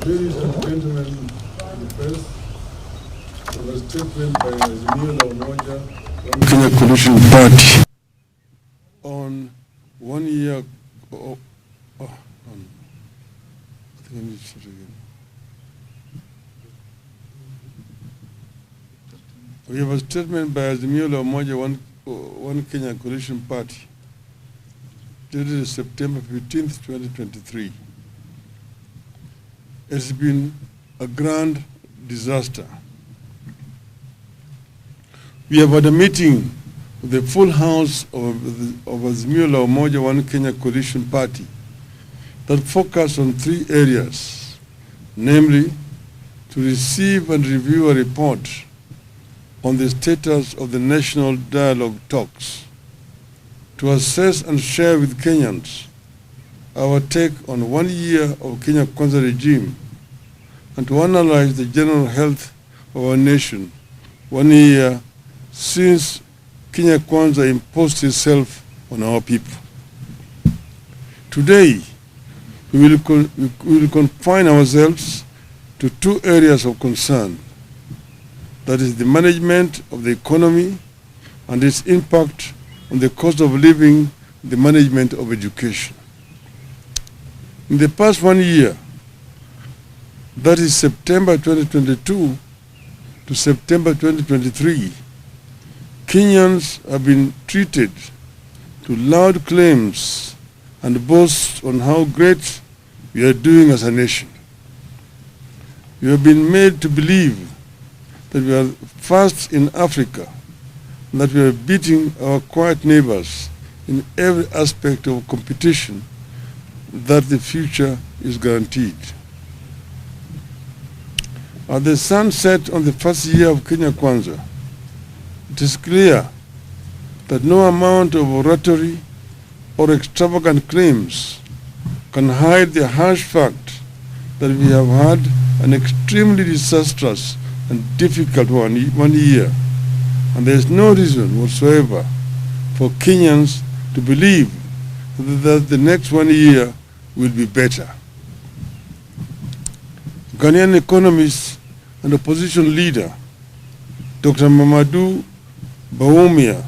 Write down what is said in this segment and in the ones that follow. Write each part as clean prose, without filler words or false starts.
Ladies and gentlemen in the press, there was a statement by Year of Kenya Coalition Party on 1 year. I think I need to start again. We have a statement by Year of One Kenya Coalition Party dated September 15th, 2023. It's been a grand disaster. We have had a meeting with the full house of Azimio One Kenya Coalition Party that focused on 3 areas, namely to receive and review a report on the status of the national dialogue talks, to assess and share with Kenyans our take on 1 year of Kenya Kwanza regime, and to analyze the general health of our nation 1 year since Kenya Kwanza imposed itself on our people. Today, we will confine ourselves to 2 areas of concern. That is the management of the economy and its impact on the cost of living, the management of education. In the past 1 year, that is September 2022 to September 2023, Kenyans have been treated to loud claims and boasts on how great we are doing as a nation. We have been made to believe that we are first in Africa, and that we are beating our quiet neighbors in every aspect of competition, that the future is guaranteed. As the sun set on the first year of Kenya Kwanza, it is clear that no amount of oratory or extravagant claims can hide the harsh fact that we have had an extremely disastrous and difficult one year, and there is no reason whatsoever for Kenyans to believe that the next 1 year will be better. Ghanaian economist and opposition leader Dr. Mamadou Bawumia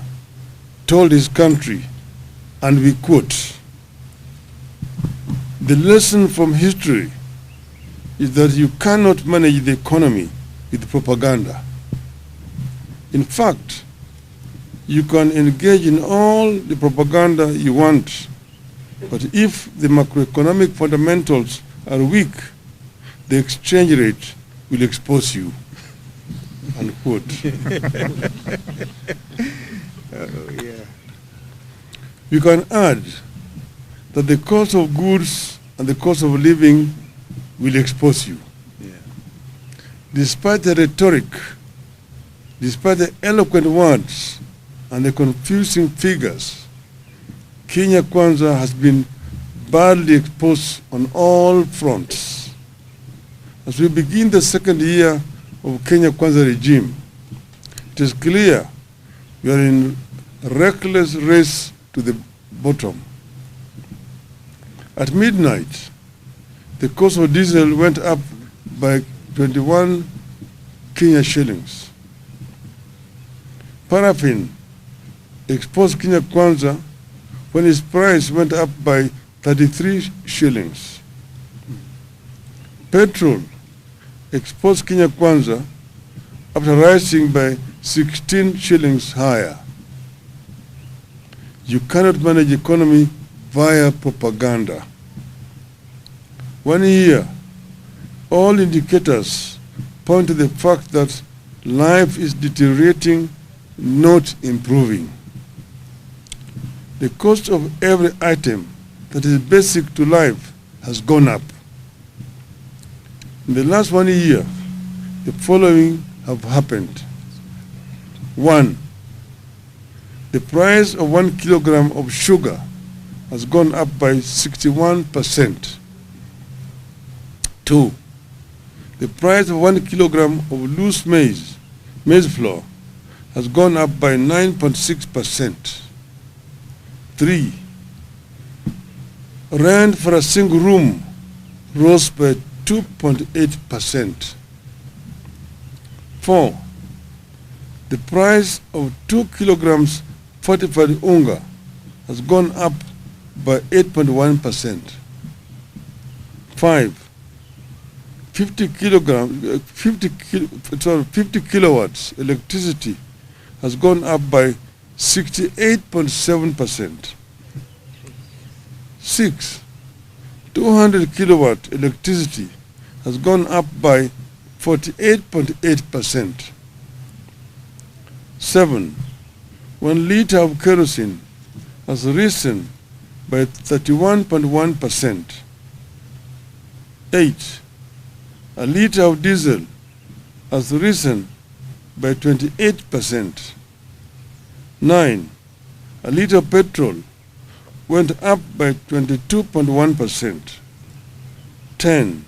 told his country, and we quote, "The lesson from history is that you cannot manage the economy with propaganda. In fact, you can engage in all the propaganda you want, but if the macroeconomic fundamentals are weak, the exchange rate will expose you." Unquote. Oh, yeah. We can add that the cost of goods and the cost of living will expose you. Despite the rhetoric, despite the eloquent words and the confusing figures, Kenya Kwanza has been badly exposed on all fronts. As we begin the 2nd year of Kenya Kwanza regime, it is clear we are in a reckless race to the bottom. At midnight, the cost of diesel went up by 21 Kenya shillings. Paraffin exposed Kenya Kwanza when its price went up by 33 shillings. Petrol exposed Kenya Kwanza after rising by 16 shillings higher. You cannot manage economy via propaganda. 1 year, all indicators point to the fact that life is deteriorating, not improving. The cost of every item that is basic to life has gone up. In the last 1 year, the following have happened. 1, the price of 1 kilogram of sugar has gone up by 61%. 2, the price of 1 kilogram of loose maize flour, has gone up by 9.6%. 3, Rent for a single room rose by 2.8%. 4. The price of 2 kilograms fortified unga has gone up by 8.1%. 5. 50 kilowatts electricity has gone up by 68.7%. 6. 200 kilowatt electricity has gone up by 48.8%. 7. 1 liter of kerosene has risen by 31.1%. 8. A liter of diesel has risen by 28%. 9. A liter of petrol went up by 22.1%. 10.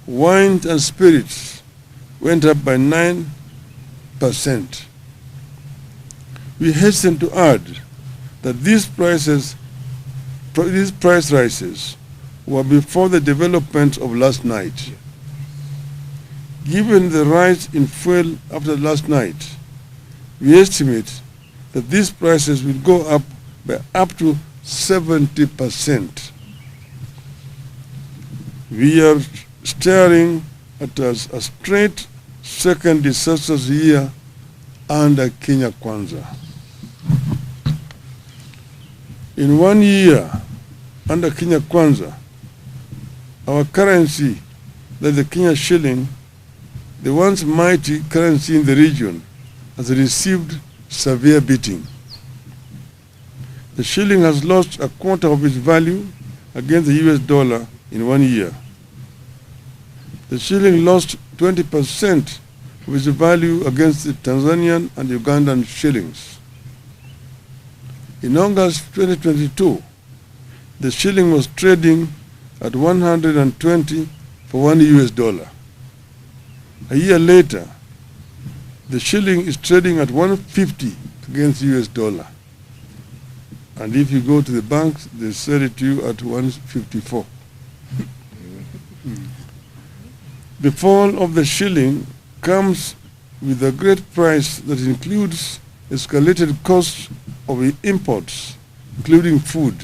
Wines and spirits went up by 9%. We hasten to add that these price rises were before the development of last night. Given the rise in fuel after last night, we estimate that these prices will go up by up to 70%. We are staring at a straight second disastrous year under Kenya Kwanza. In 1 year under Kenya Kwanza, our currency, that the Kenya shilling, the once mighty currency in the region, has received severe beating. The shilling has lost a quarter of its value against the US dollar in 1 year. The shilling lost 20% of its value against the Tanzanian and Ugandan shillings. In August 2022, the shilling was trading at 120 for 1 US dollar. A year later, the shilling is trading at 150 against the US dollar. And if you go to the banks, they sell it to you at 154. The fall of the shilling comes with a great price that includes escalated costs of imports, including food.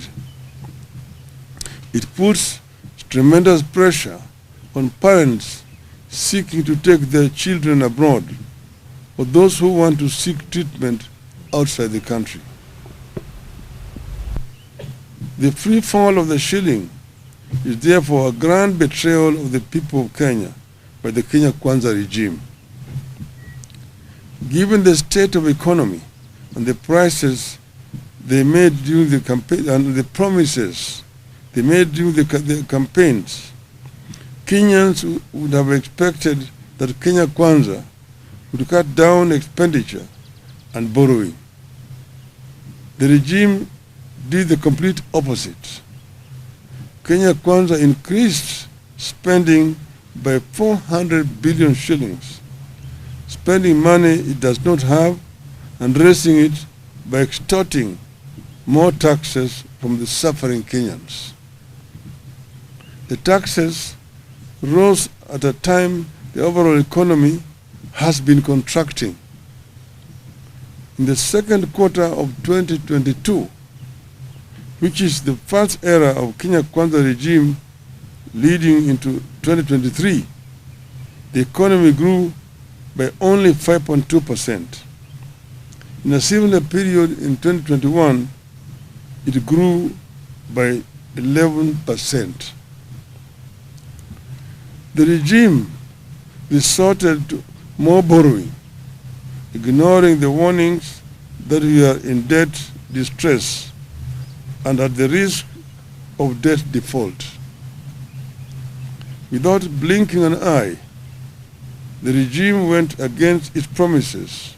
It puts tremendous pressure on parents seeking to take their children abroad, or those who want to seek treatment outside the country. The free fall of the shilling is therefore a grand betrayal of the people of Kenya by the Kenya Kwanza regime. Given the state of economy and the prices they made during the campaign and the promises they made during the campaigns, Kenyans would have expected that Kenya Kwanza would cut down expenditure and borrowing. The regime did the complete opposite. Kenya Kwanza increased spending by 400 billion shillings, spending money it does not have and raising it by extorting more taxes from the suffering Kenyans. The taxes rose at a time the overall economy has been contracting. In the second quarter of 2022, which is the first era of Kenya Kwanza regime leading into 2023, the economy grew by only 5.2%. In a similar period in 2021, it grew by 11%. The regime resorted to more borrowing, ignoring the warnings that we are in debt distress and at the risk of debt default. Without blinking an eye, the regime went against its promises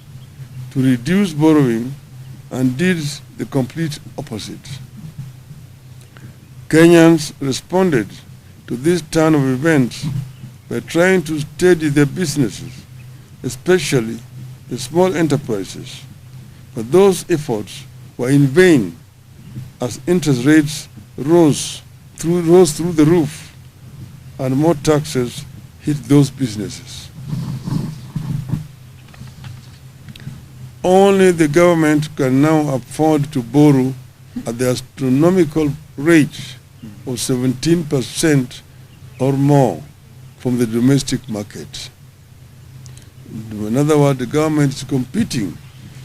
to reduce borrowing and did the complete opposite. Kenyans responded to this turn of events by trying to steady their businesses, especially the small enterprises. But those efforts were in vain as interest rates rose rose through the roof, and more taxes hit those businesses. Only the government can now afford to borrow at the astronomical rate of 17% or more from the domestic market. In other words, the government is competing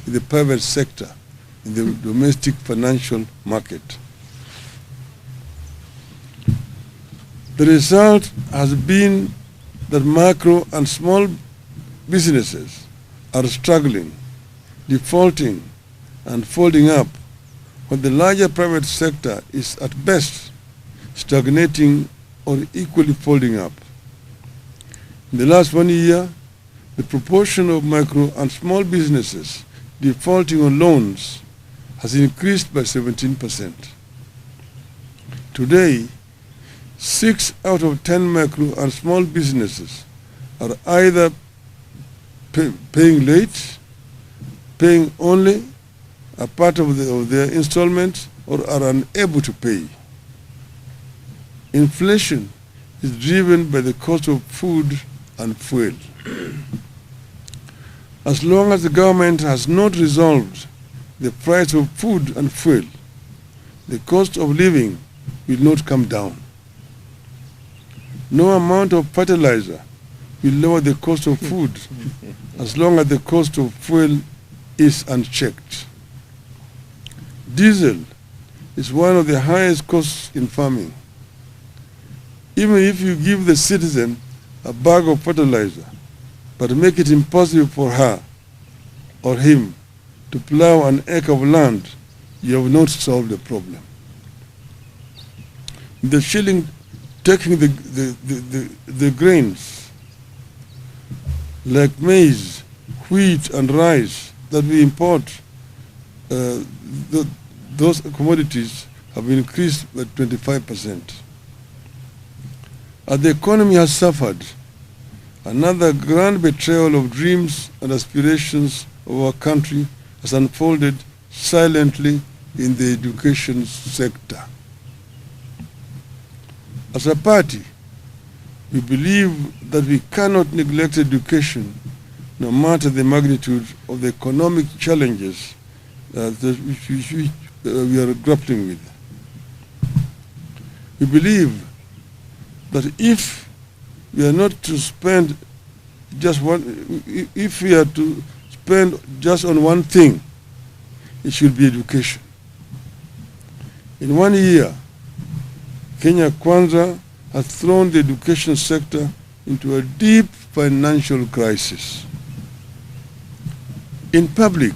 with the private sector in the domestic financial market. The result has been that micro and small businesses are struggling, defaulting, and folding up, while the larger private sector is at best stagnating or equally folding up. In the last 1 year, the proportion of micro and small businesses defaulting on loans has increased by 17%. Today, 6 out of 10 micro and small businesses are either paying late, paying only a part of their installments, or are unable to pay. Inflation is driven by the cost of food and fuel. As long as the government has not resolved the price of food and fuel, the cost of living will not come down. No amount of fertilizer will lower the cost of food as long as the cost of fuel is unchecked. Diesel is one of the highest costs in farming. Even if you give the citizen a bag of fertilizer, but make it impossible for her or him to plow an acre of land, you have not solved the problem. The shilling taking the grains like maize, wheat, and rice that we import, those commodities have increased by 25%. As the economy has suffered, another grand betrayal of dreams and aspirations of our country has unfolded silently in the education sector. As a party, we believe that we cannot neglect education no matter the magnitude of the economic challenges which we are grappling with. We believe that if we are not to spend just if we are to spend just on one thing, it should be education. In 1 year, Kenya Kwanza has thrown the education sector into a deep financial crisis. In public,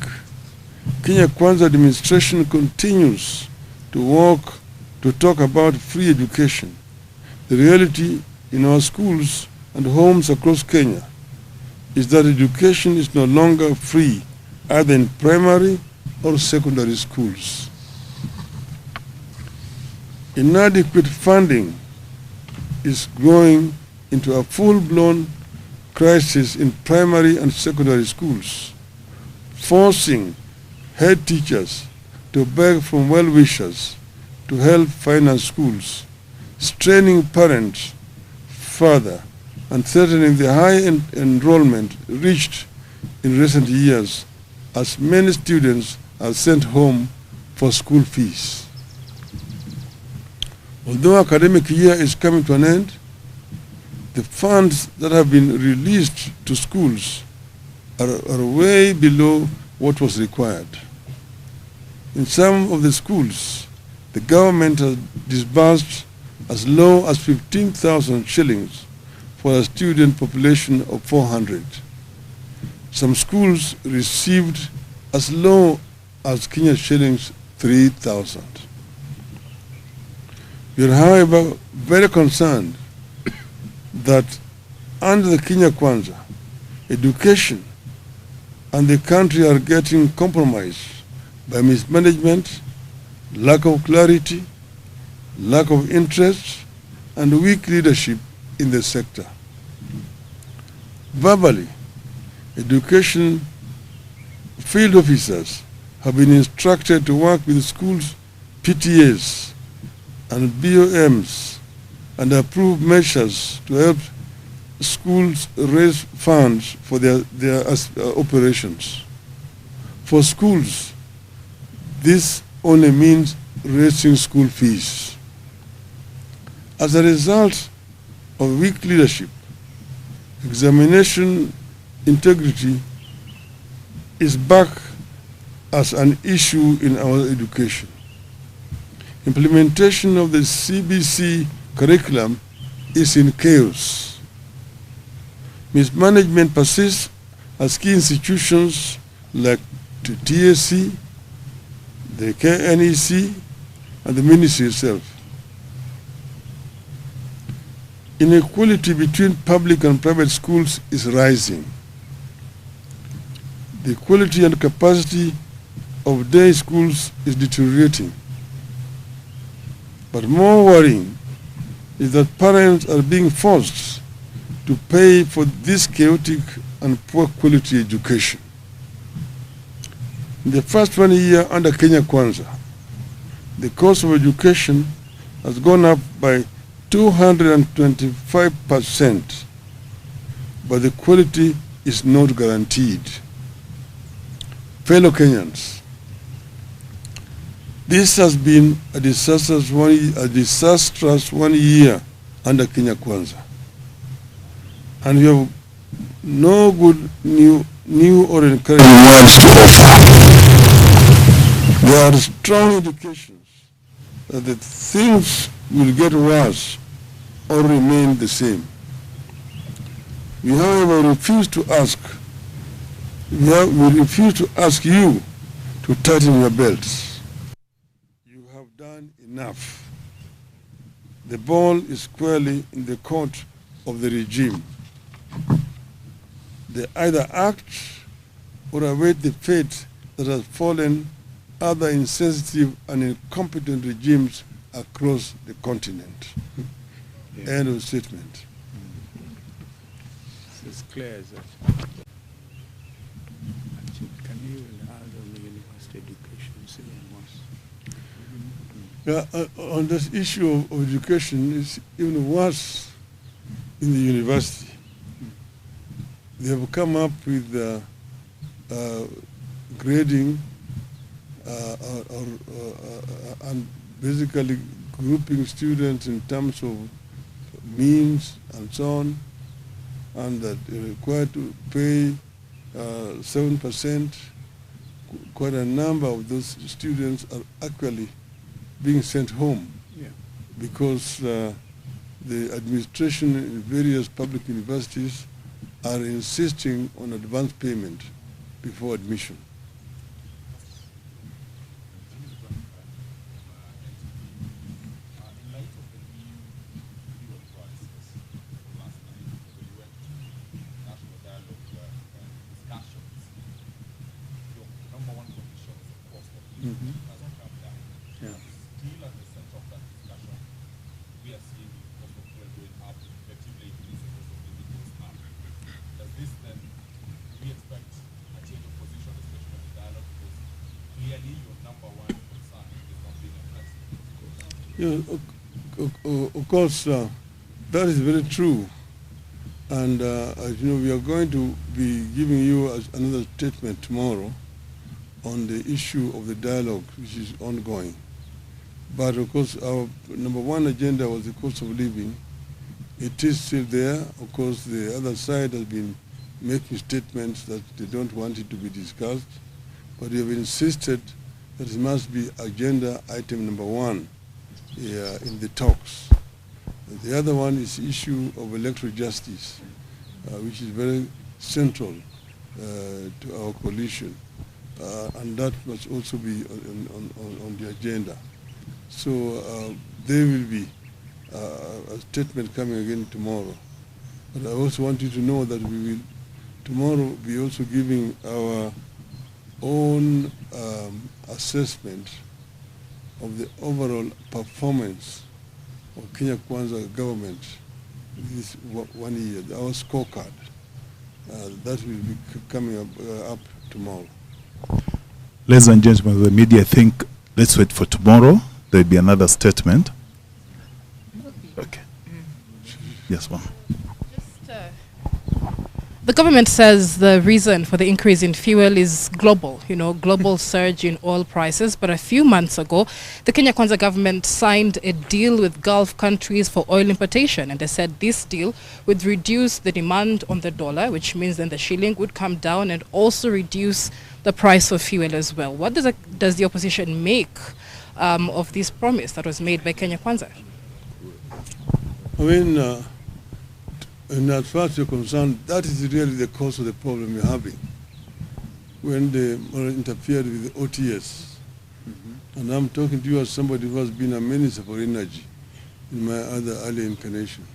Kenya Kwanza administration continues to talk about free education. The reality in our schools and homes across Kenya is that education is no longer free, either in primary or secondary schools. Inadequate funding is growing into a full-blown crisis in primary and secondary schools, forcing head teachers to beg from well-wishers to help finance schools, straining parents further, and threatening the high enrollment reached in recent years as many students are sent home for school fees. Although academic year is coming to an end, the funds that have been released to schools are way below what was required. In some of the schools, the government has disbursed as low as 15,000 shillings for a student population of 400. Some schools received as low as Kenya shillings 3,000. We are, however, very concerned that under the Kenya Kwanza, education and the country are getting compromised by mismanagement, lack of clarity, lack of interest, and weak leadership in the sector. Verbally, education field officers have been instructed to work with schools' PTAs and BOMs and approve measures to help schools raise funds for their operations. For schools, this only means raising school fees. As a result of weak leadership, examination integrity is back as an issue in our education. Implementation of the CBC curriculum is in chaos. Mismanagement persists as key institutions like the TSC, the KNEC, and the ministry itself. Inequality between public and private schools is rising. The quality and capacity of day schools is deteriorating. But more worrying is that parents are being forced to pay for this chaotic and poor quality education. In the first 1 year under Kenya Kwanza, the cost of education has gone up by 225%, but the quality is not guaranteed. Fellow Kenyans, this has been a disastrous 1 year under Kenya Kwanza, and we have no good new or encouraging words to offer. There are strong indications that the things will get worse or remain the same. We, however, refuse to ask you to tighten your belts. You have done enough. The ball is squarely in the court of the regime. They either act or await the fate that has fallen other insensitive and incompetent regimes across the continent. Yeah. End of statement. It's clear as that. Can you add on the university education? On this issue of education, it's even worse in the university. They have come up with grading and basically grouping students in terms of means and so on, and that they're required to pay 7%. Quite a number of those students are actually being sent home, because the administration in various public universities are insisting on advance payment before admission. Of course, that is very true. And as you know, we are going to be giving you another statement tomorrow on the issue of the dialogue, which is ongoing. But of course, our number one agenda was the cost of living. It is still there. Of course, the other side has been making statements that they don't want it to be discussed. But we have insisted that it must be agenda item number one in the talks. And the other one is the issue of electoral justice, which is very central to our coalition. And that must also be on the agenda. So there will be a statement coming again tomorrow. But I also want you to know that we will tomorrow be also giving our own assessment of the overall performance of Kenya Kwanza government this 1 year, our scorecard. That will be coming up tomorrow. Ladies and gentlemen of the media, I think let's wait for tomorrow. There will be another statement Yes, ma'am. The government says the reason for the increase in fuel is global, global surge in oil prices. But a few months ago, the Kenya Kwanza government signed a deal with Gulf countries for oil importation. And they said this deal would reduce the demand on the dollar, which means then the shilling would come down and also reduce the price of fuel as well. What does the opposition make of this promise that was made by Kenya Kwanza? I mean, and as far as you're concerned, that is really the cause of the problem you're having. When they interfered with the OTS, and I'm talking to you as somebody who has been a minister for energy in my other early incarnations.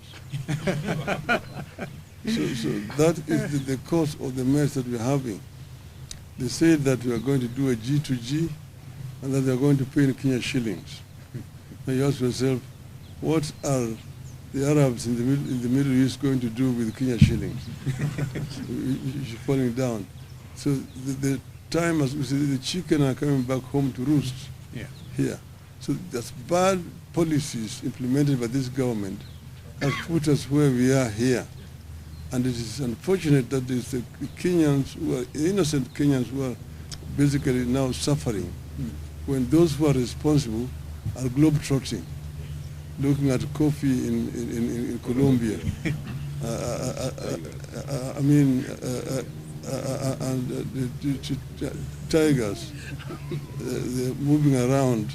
so that is the cause of the mess that we're having. They said that we are going to do a G2G and that they are going to pay in Kenya shillings. Now you ask yourself, what are the Arabs in the Middle East going to do with Kenya shillings? You're falling down. So the time, as we say, the chicken are coming back home to roost here. So that's bad policies implemented by this government has put us where we are here. And it is unfortunate that it's the Kenyans, innocent Kenyans, who are basically now suffering when those who are responsible are globetrotting, looking at coffee in Colombia. I mean, and the tigers, they're moving around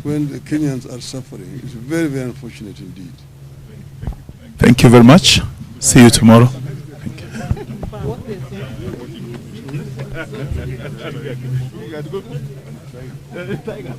when the Kenyans are suffering. It's very, very unfortunate indeed. Thank you very much. See you tomorrow. Thank you.